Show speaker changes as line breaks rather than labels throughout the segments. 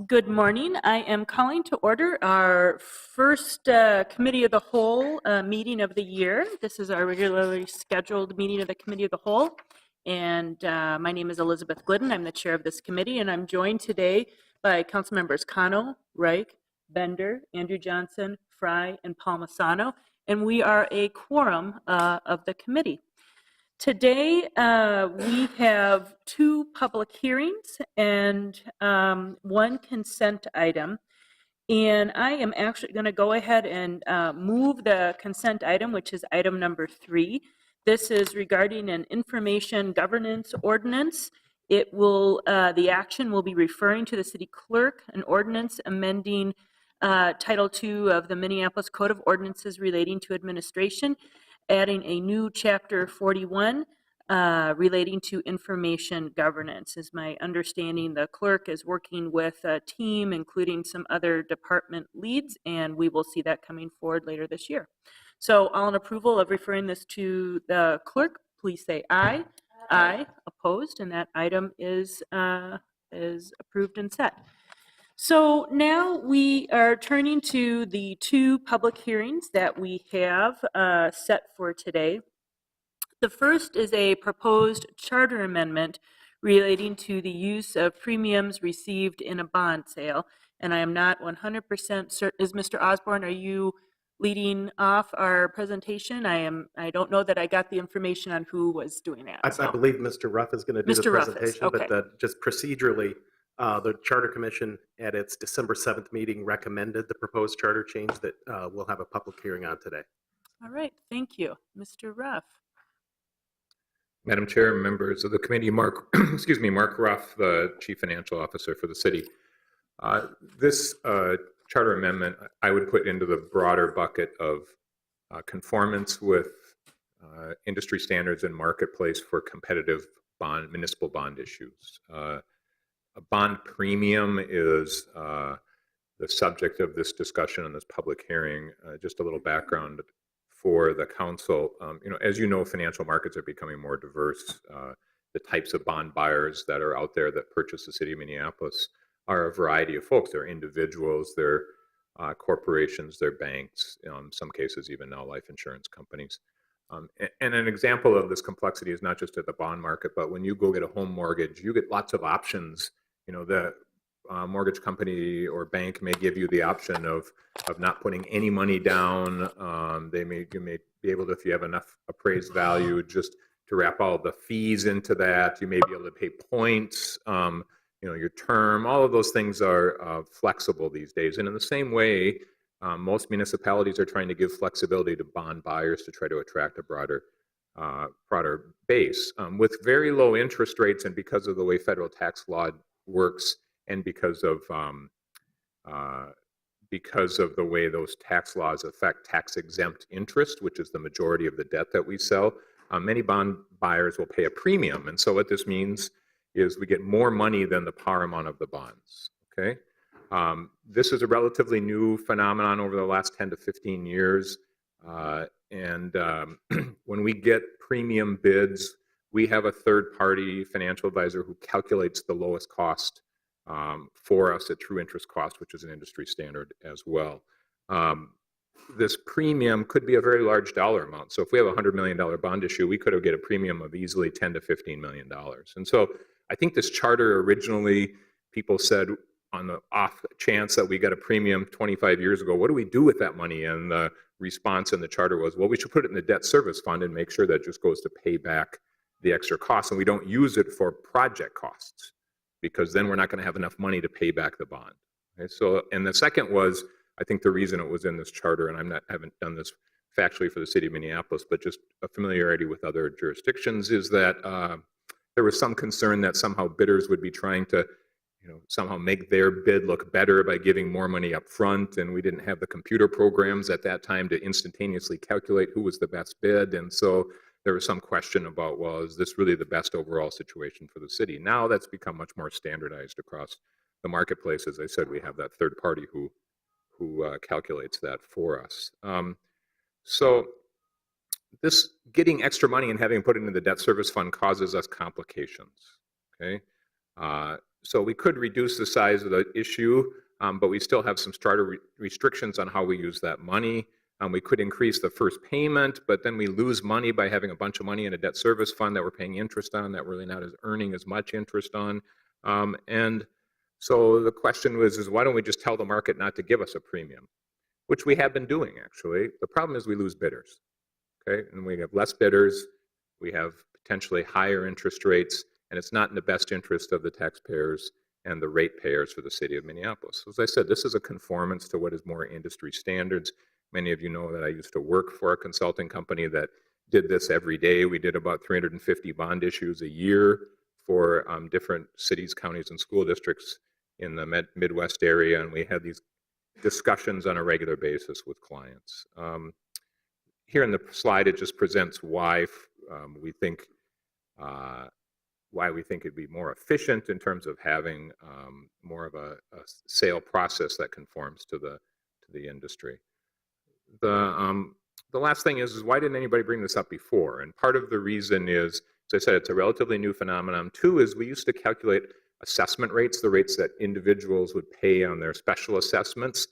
Good morning. I am calling to order our first Committee of the Whole meeting of the year. This is our regularly scheduled meeting of the Committee of the Whole. And my name is Elizabeth Glidden. I'm the chair of this committee, and I'm joined today by council members Cano, Reich, Bender, Andrew Johnson, Fry, and Palmisano. And we are a quorum of the committee. Today, we have two public hearings and one consent item. And I am actually going to go ahead and move the consent item, which is item number 3. This is regarding an information governance ordinance. The action will be referring to the city clerk, an ordinance amending Title II of the Minneapolis Code of Ordinances relating to administration, adding a new Chapter 41 relating to information governance. Is my understanding the clerk is working with a team, including some other department leads, and we will see that coming forward later this year. So all in approval of referring this to the clerk, please say aye. Aye. Opposed, and that item is approved and set. So now we are turning to the two public hearings that we have set for today. The first is a proposed charter amendment relating to the use of premiums received in a bond sale. And I am not 100% certain. Is Mr. Osborne, are you leading off our presentation? I don't know that I got the information on who was doing that.
I believe Mr. Ruff is going to do the presentation,
okay.
But just procedurally, the Charter Commission at its December 7th meeting recommended the proposed charter change that we'll have a public hearing on today.
All right, thank you. Mr. Ruff.
Madam Chair, members of the committee, Mark Ruff, the Chief Financial Officer for the city. This charter amendment I would put into the broader bucket of conformance with industry standards and marketplace for competitive municipal bond issues. A bond premium is the subject of this discussion and this public hearing. Just a little background for the council. As you know, financial markets are becoming more diverse. The types of bond buyers that are out there that purchase the city of Minneapolis are a variety of folks. They're individuals, they're corporations, they're banks, in some cases even now life insurance companies. And an example of this complexity is not just at the bond market, but when you go get a home mortgage, you get lots of options. The mortgage company or bank may give you the option of not putting any money down. You may be able to, if you have enough appraised value, just to wrap all the fees into that. You may be able to pay points, your term. All of those things are flexible these days. And in the same way, most municipalities are trying to give flexibility to bond buyers to try to attract a broader base. With very low interest rates, and because of the way federal tax law works, and because of the way those tax laws affect tax-exempt interest, which is the majority of the debt that we sell, many bond buyers will pay a premium. And so what this means is we get more money than the par amount of the bonds. Okay, this is a relatively new phenomenon over the last 10 to 15 years. When we get premium bids, we have a third-party financial advisor who calculates the lowest cost for us at true interest cost, which is an industry standard as well. This premium could be a very large dollar amount. So if we have a $100 million bond issue, we could get a premium of easily $10 to $15 million. And so I think this charter originally, people said on the off chance that we got a premium 25 years ago, what do we do with that money? And the response in the charter was, well, we should put it in the debt service fund and make sure that just goes to pay back the extra costs. And we don't use it for project costs, because then we're not going to have enough money to pay back the bond. Okay, so, and the second was, I think the reason it was in this charter, and haven't done this factually for the city of Minneapolis, but just a familiarity with other jurisdictions, is that there was some concern that somehow bidders would be trying to, somehow make their bid look better by giving more money up front, and we didn't have the computer programs at that time to instantaneously calculate who was the best bid, and so there was some question about, well, is this really the best overall situation for the city? Now that's become much more standardized across the marketplace. As I said, we have that third party who calculates that for us. So this getting extra money and having put it into the debt service fund causes us complications. Okay, So we could reduce the size of the issue, but we still have some starter restrictions on how we use that money. We could increase the first payment, but then we lose money by having a bunch of money in a debt service fund that we're paying interest on that we're really not earning as much interest on. And so the question is why don't we just tell the market not to give us a premium, which we have been doing, actually. The problem is we lose bidders, okay? And we have less bidders, we have potentially higher interest rates, and it's not in the best interest of the taxpayers and the ratepayers for the city of Minneapolis. As I said, this is a conformance to what is more industry standards. Many of you know that I used to work for a consulting company that did this every day. We did about 350 bond issues a year for different cities, counties, and school districts in the Midwest area, and we had these discussions on a regular basis with clients. Here in the slide, it just presents why we think it'd be more efficient in terms of having more of a sale process that conforms to the industry. The last thing is why didn't anybody bring this up before? And part of the reason is, as I said, it's a relatively new phenomenon. Two is we used to calculate assessment rates, the rates that individuals would pay on their special assessments,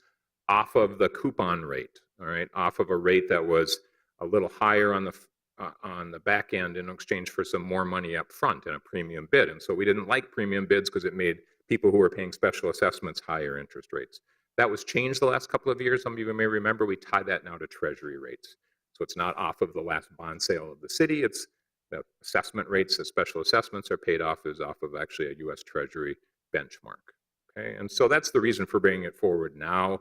off of the coupon rate, all right, off of a rate that was a little higher on the back end in exchange for some more money up front in a premium bid. And so we didn't like premium bids because it made people who were paying special assessments higher interest rates. That was changed the last couple of years. Some of you may remember we tied that now to treasury rates. So it's not off of the last bond sale of the city. It's the assessment rates, the special assessments are paid off is off of actually a U.S. Treasury benchmark. Okay, and so that's the reason for bringing it forward now.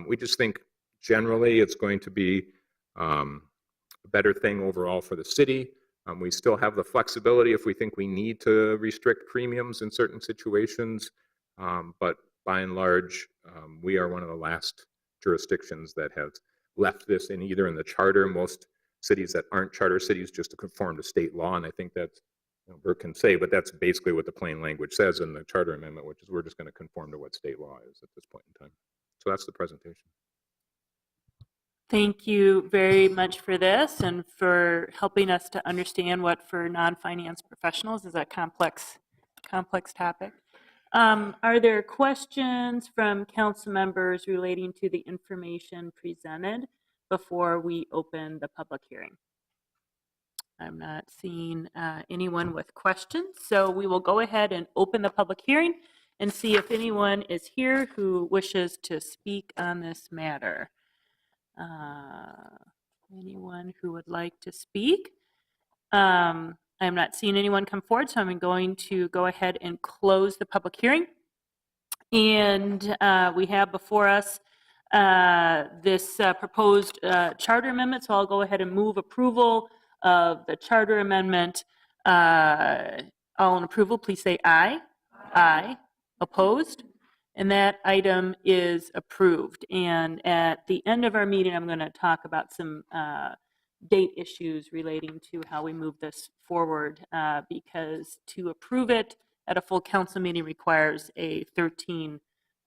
We just think generally it's going to be a better thing overall for the city. We still have the flexibility if we think we need to restrict premiums in certain situations, but by and large, we are one of the last jurisdictions that have left this in either in the charter. Most cities that aren't charter cities just to conform to state law, and I think that's, Bert can say, but that's basically what the plain language says in the charter amendment, which is we're just going to conform to what state law is at this point in time. So that's the presentation.
Thank you very much for this and for helping us to understand what for non-finance professionals is a complex topic. Are there questions from council members relating to the information presented before we open the public hearing? I'm not seeing anyone with questions, so we will go ahead and open the public hearing and see if anyone is here who wishes to speak on this matter. Anyone who would like to speak? I'm not seeing anyone come forward, so I'm going to go ahead and close the public hearing. And we have before us this proposed charter amendment, so I'll go ahead and move approval of the charter amendment. All in approval, please say aye. Aye. Opposed? And that item is approved. And at the end of our meeting, I'm going to talk about some date issues relating to how we move this forward, because to approve it at a full council meeting requires 13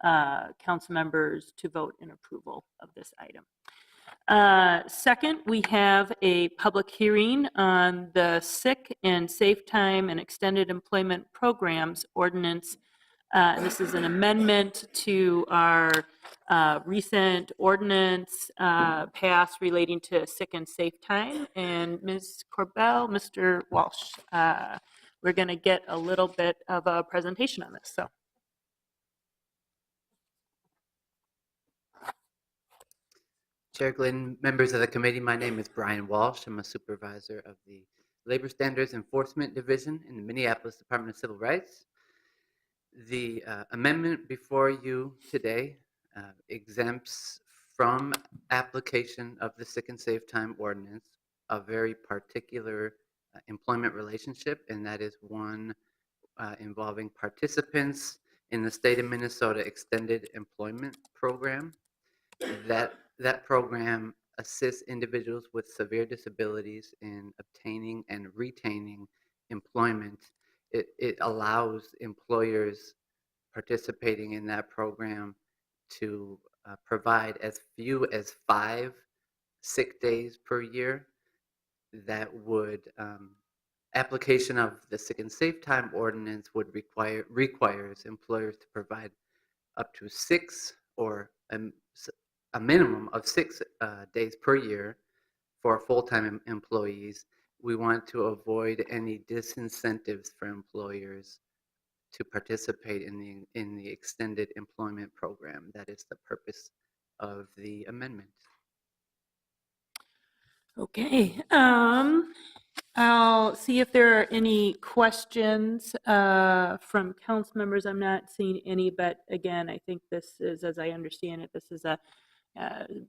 council members to vote in approval of this item. Second, we have a public hearing on the Sick and Safe Time and Extended Employment Programs Ordinance. This is an amendment to our recent ordinance passed relating to sick and safe time. And Ms. Corbell, Mr. Walsh, we're going to get a little bit of a presentation on this. So.
Chair Glidden, members of the committee, my name is Brian Walsh. I'm a supervisor of the Labor Standards Enforcement Division in the Minneapolis Department of Civil Rights. The amendment before you today exempts from application of the Sick and Safe Time Ordinance a very particular employment relationship, and that is one involving participants in the state of Minnesota Extended Employment Program. That program assists individuals with severe disabilities in obtaining and retaining employment. It allows employers participating in that program to provide as few as 5 sick days per year that would application of the sick and safe time ordinance would requires employers to provide up to 6 or a minimum of 6 days per year for full-time employees. We want to avoid any disincentives for employers to participate in the extended employment program. That is the purpose of the amendment.
Okay, I'll see if there are any questions from council members. I'm not seeing any, but again, I think this is, as I understand it, this is a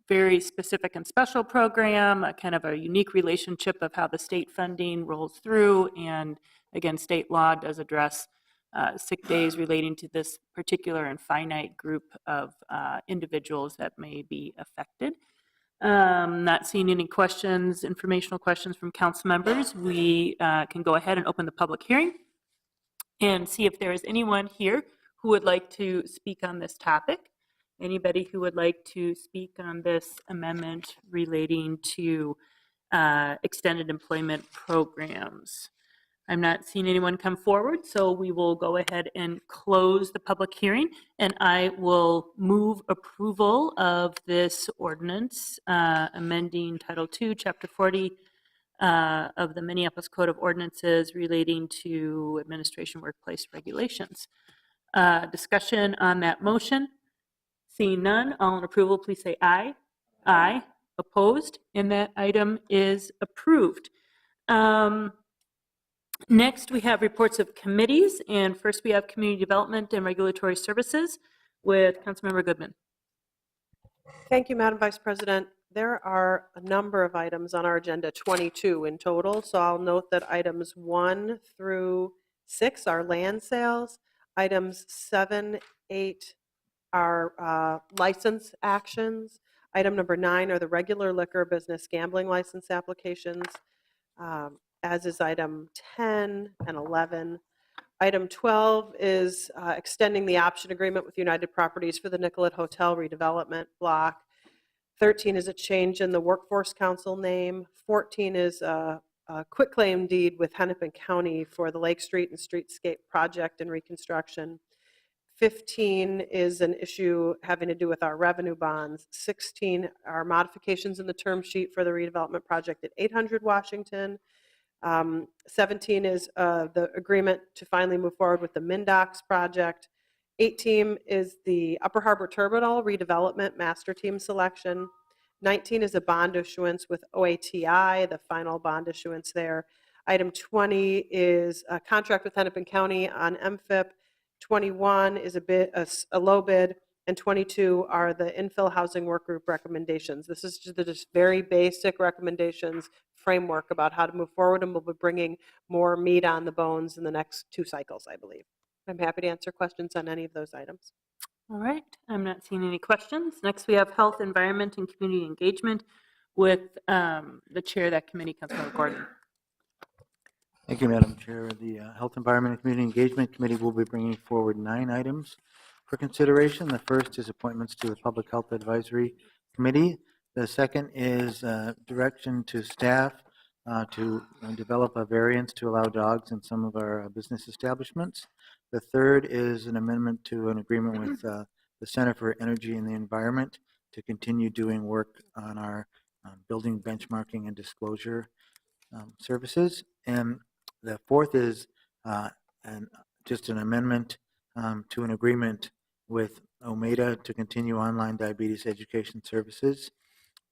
very specific and special program, a kind of a unique relationship of how the state funding rolls through. And again, state law does address sick days relating to this particular and finite group of individuals that may be affected. Not seeing any questions, informational questions from council members. We can go ahead and open the public hearing and see if there is anyone here who would like to speak on this topic. Anybody who would like to speak on this amendment relating to extended employment programs? I'm not seeing anyone come forward, so we will go ahead and close the public hearing, and I will move approval of this ordinance amending Title II, Chapter 40 of the Minneapolis Code of Ordinances relating to administration workplace regulations. Discussion on that motion? Seeing none, all in approval, please say aye. Aye. Opposed? And that item is approved. Next, we have reports of committees, and first we have Community Development and Regulatory Services with Councilmember Goodman.
Thank you, Madam Vice President. There are a number of items on our agenda, 22 in total, so I'll note that items 1 through 6 are land sales. Items 7, 8 are license actions. Item number 9 are the regular liquor business gambling license applications, as is item 10 and 11. Item 12 is extending the option agreement with United Properties for the Nicollet Hotel redevelopment block. 13 is a change in the Workforce Council name. 14 is a quitclaim deed with Hennepin County for the Lake Street and Streetscape project and reconstruction. 15 is an issue having to do with our revenue bonds. 16 are modifications in the term sheet for the redevelopment project at 800 Washington. 17 is the agreement to finally move forward with the MnDOCS project. 18 is the Upper Harbor Terminal redevelopment master team selection. 19 is a bond issuance with OATI, the final bond issuance there. Item 20 is a contract with Hennepin County on MFIP. 21 is a low bid, and 22 are the infill housing work group recommendations. This is just very basic recommendations framework about how to move forward, and we'll be bringing more meat on the bones in the next 2 cycles, I believe. I'm happy to answer questions on any of those items.
All right, I'm not seeing any questions. Next, we have Health, Environment, and Community Engagement with the chair of that committee, Councilmember Gordon.
Thank you, Madam Chair. The Health, Environment, and Community Engagement Committee will be bringing forward 9 items for consideration. The first is appointments to the Public Health Advisory Committee. The second is direction to staff to develop a variance to allow dogs in some of our business establishments. The third is an amendment to an agreement with the Center for Energy and the Environment to continue doing work on our building benchmarking and disclosure services. And the fourth is just an amendment to an agreement with OMEDA to continue online diabetes education services.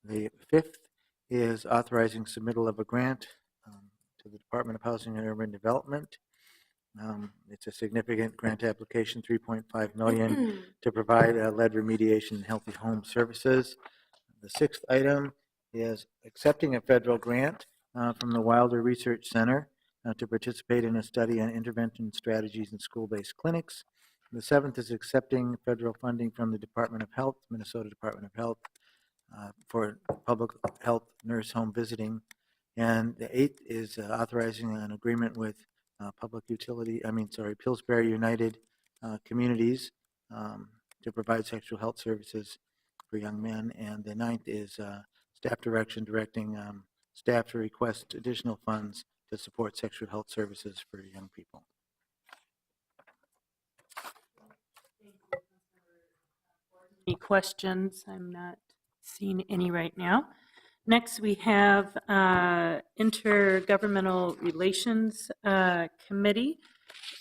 The fifth is authorizing submittal of a grant to the Department of Housing and Urban Development. It's a significant grant application, $3.5 million, to provide lead remediation and healthy home services. The sixth item is accepting a federal grant from the Wilder Research Center to participate in a study on intervention strategies in school-based clinics. The seventh is accepting federal funding from the Department of Health, Minnesota Department of Health, for public health nurse home visiting. And the eighth is authorizing an agreement with Pillsbury United Communities to provide sexual health services for young men. And the ninth is staff direction directing staff to request additional funds to support sexual health services for young people.
Any questions? I'm not seeing any right now. Next, we have Intergovernmental Relations Committee.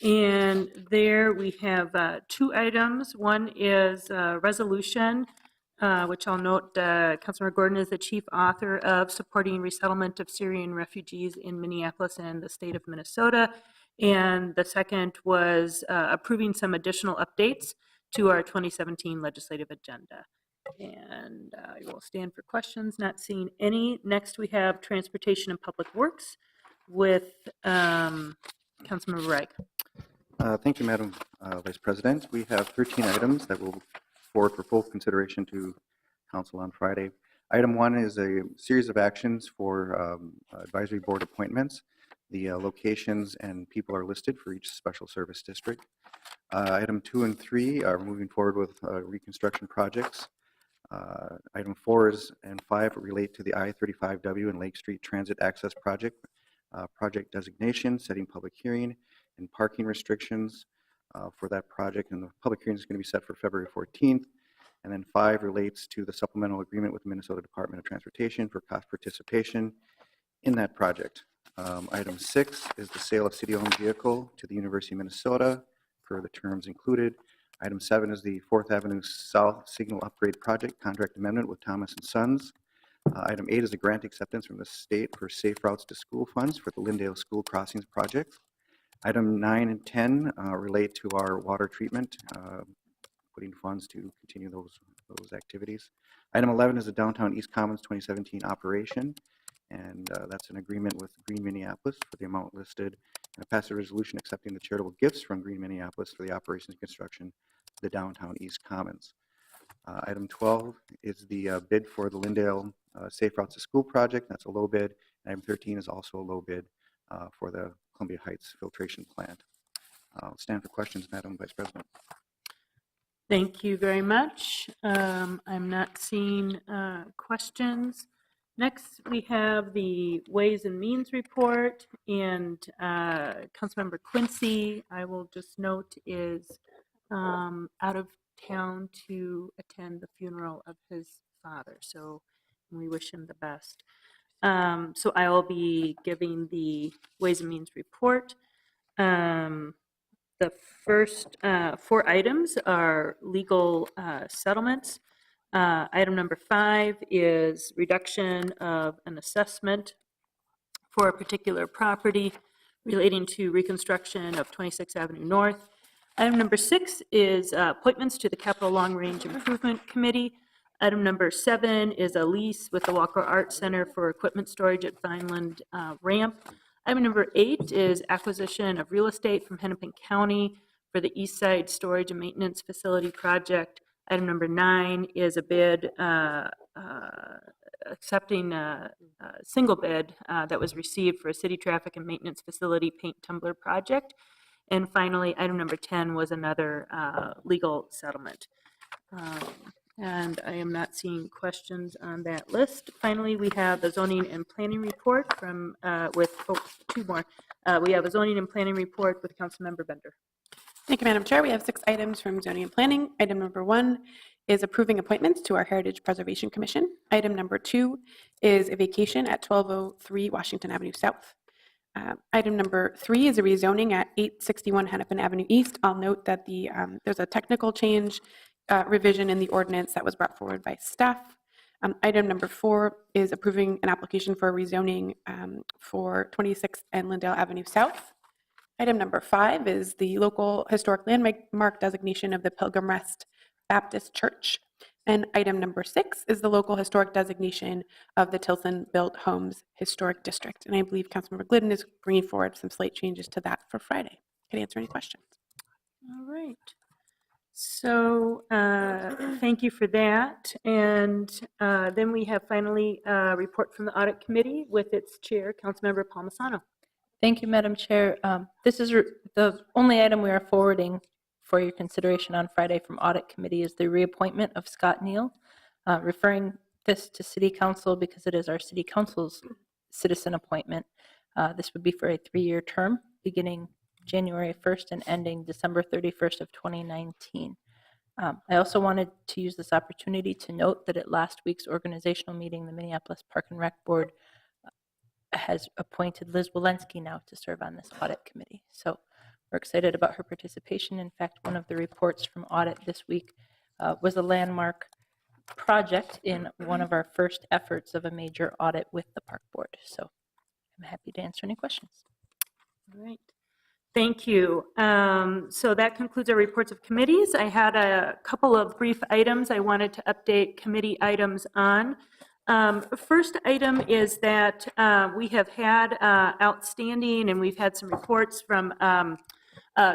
And there we have two items. One is a resolution, which I'll note Councilmember Gordon is the chief author of, supporting resettlement of Syrian refugees in Minneapolis and the state of Minnesota. And the second was approving some additional updates to our 2017 legislative agenda. And I will stand for questions, not seeing any. Next, we have Transportation and Public Works with Councilmember Reich.
Thank you, Madam Vice President. We have 13 items that will forward for full consideration to Council on Friday. Item 1 is a series of actions for advisory board appointments. The locations and people are listed for each special service district. Item 2 and 3 are moving forward with reconstruction projects. Item 4 and 5 relate to the I-35W and Lake Street Transit Access Project. Project designation, setting public hearing, and parking restrictions for that project. And the public hearing is going to be set for February 14th. And then 5 relates to the supplemental agreement with the Minnesota Department of Transportation for cost participation in that project. Item 6 is the sale of city-owned vehicle to the University of Minnesota per the terms included. Item 7 is the 4th Avenue South Signal Upgrade Project contract amendment with Thomas & Sons. Item 8 is a grant acceptance from the state for Safe Routes to School funds for the Lindale School Crossings project. Item 9 and 10 relate to our water treatment, putting funds to continue those activities. Item 11 is the Downtown East Commons 2017 operation, and that's an agreement with Green Minneapolis for the amount listed, and a passive resolution accepting the charitable gifts from Green Minneapolis for the operations and construction of the Downtown East Commons. Item 12 is the bid for the Lindale Safe Routes to School project. That's a low bid. And item 13 is also a low bid for the Columbia Heights filtration plant. I'll stand for questions, Madam Vice President.
Thank you very much. I'm not seeing questions. Next, we have the Ways and Means report, and Councilmember Quincy, I will just note, is out of town to attend the funeral of his father, so we wish him the best. So I will be giving the Ways and Means report. The first 4 items are legal settlements. Item number 5 is reduction of an assessment for a particular property relating to reconstruction of 26th Avenue North. Item number 6 is appointments to the Capital Long Range Improvement Committee. Item number 7 is a lease with the Walker Art Center for equipment storage at Vineland Ramp. Item number 8 is acquisition of real estate from Hennepin County for the East Side Storage and Maintenance Facility project. Item number 9 is a bid accepting a single bid that was received for a city traffic and maintenance facility paint tumbler project. And finally, item number 10 was another legal settlement. And I am not seeing questions on that list. Finally, we have the zoning and planning report from with 2 more. We have a zoning and planning report with Councilmember Bender.
Thank you, Madam Chair. We have 6 items from Zoning and Planning. Item number 1 is approving appointments to our Heritage Preservation Commission. Item number 2 is a vacation at 1203 Washington Avenue South. Item number 3 is a rezoning at 861 Hennepin Avenue East. I'll note that there's a technical change revision in the ordinance that was brought forward by staff. Item number 4 is approving an application for rezoning for 26th and Lindale Avenue South. Item number 5 is the local historic landmark designation of the Pilgrim Rest Baptist Church. And item number 6 is the local historic designation of the Tilson Built Homes Historic District. And I believe Councilmember Glidden is bringing forward some slight changes to that for Friday. Can answer any questions.
All right. So thank you for that. And then we have finally a report from the Audit Committee with its chair, Councilmember Palmisano.
Thank you, Madam Chair. This is the only item we are forwarding for your consideration on Friday from Audit Committee is the reappointment of Scott Neal, referring this to City Council because it is our City Council's citizen appointment. This would be for a 3-year term, beginning January 1st and ending December 31st of 2019. I also wanted to use this opportunity to note that at last week's organizational meeting, the Minneapolis Park and Rec Board has appointed Liz Walensky now to serve on this audit committee. So we're excited about her participation. In fact, one of the reports from audit this week was a landmark project in one of our first efforts of a major audit with the park board. So I'm happy to answer any questions.
All right. Thank you. So that concludes our reports of committees. I had a couple of brief items I wanted to update committee items on. First item is that we have had outstanding, and we've had some reports from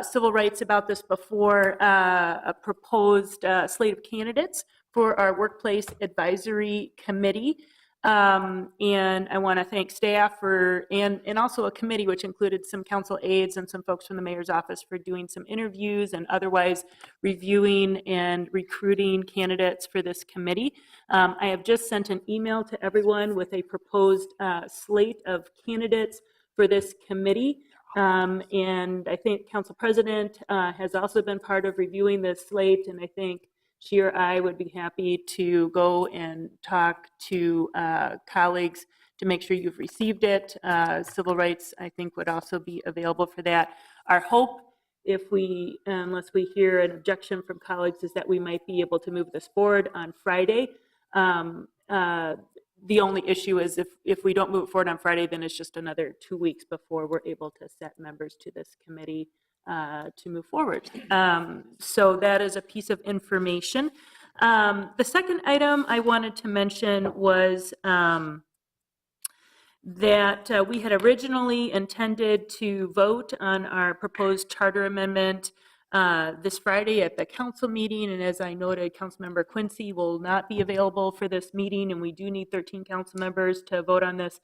civil rights about this before, a proposed slate of candidates for our Workplace Advisory Committee. And I want to thank staff and also a committee which included some council aides and some folks from the mayor's office for doing some interviews and otherwise reviewing and recruiting candidates for this committee. I have just sent an email to everyone with a proposed slate of candidates for this committee. And I think Council President has also been part of reviewing this slate, and I think she or I would be happy to go and talk to colleagues to make sure you've received it. Civil rights, I think, would also be available for that. Our hope, unless we hear an objection from colleagues, is that we might be able to move this forward on Friday. The only issue is if we don't move it forward on Friday, then it's just another 2 weeks before we're able to set members to this committee to move forward. So that is a piece of information. The second item I wanted to mention was that we had originally intended to vote on our proposed charter amendment this Friday at the council meeting, and as I noted, Councilmember Quincy will not be available for this meeting, and we do need 13 council members to vote on this.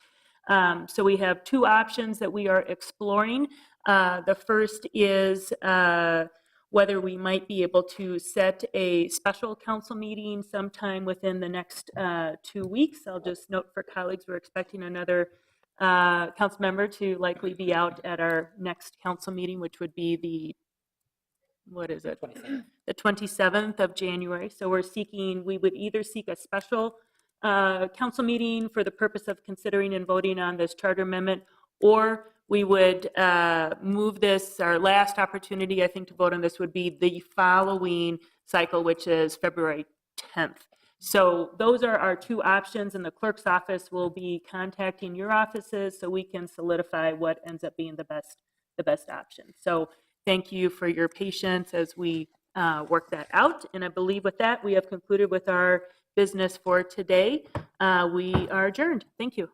So we have two options that we are exploring. The first is whether we might be able to set a special council meeting sometime within the next 2 weeks. I'll just note for colleagues, we're expecting another council member to likely be out at our next council meeting, which would be the 27th of January. So we would either seek a special council meeting for the purpose of considering and voting on this charter amendment, or we would move this, our last opportunity, I think, to vote on this would be the following cycle, which is February 10th. So those are our two options, and the clerk's office will be contacting your offices so we can solidify what ends up being the best option. So thank you for your patience as we work that out. And I believe with that, we have concluded with our business for today. We are adjourned. Thank you.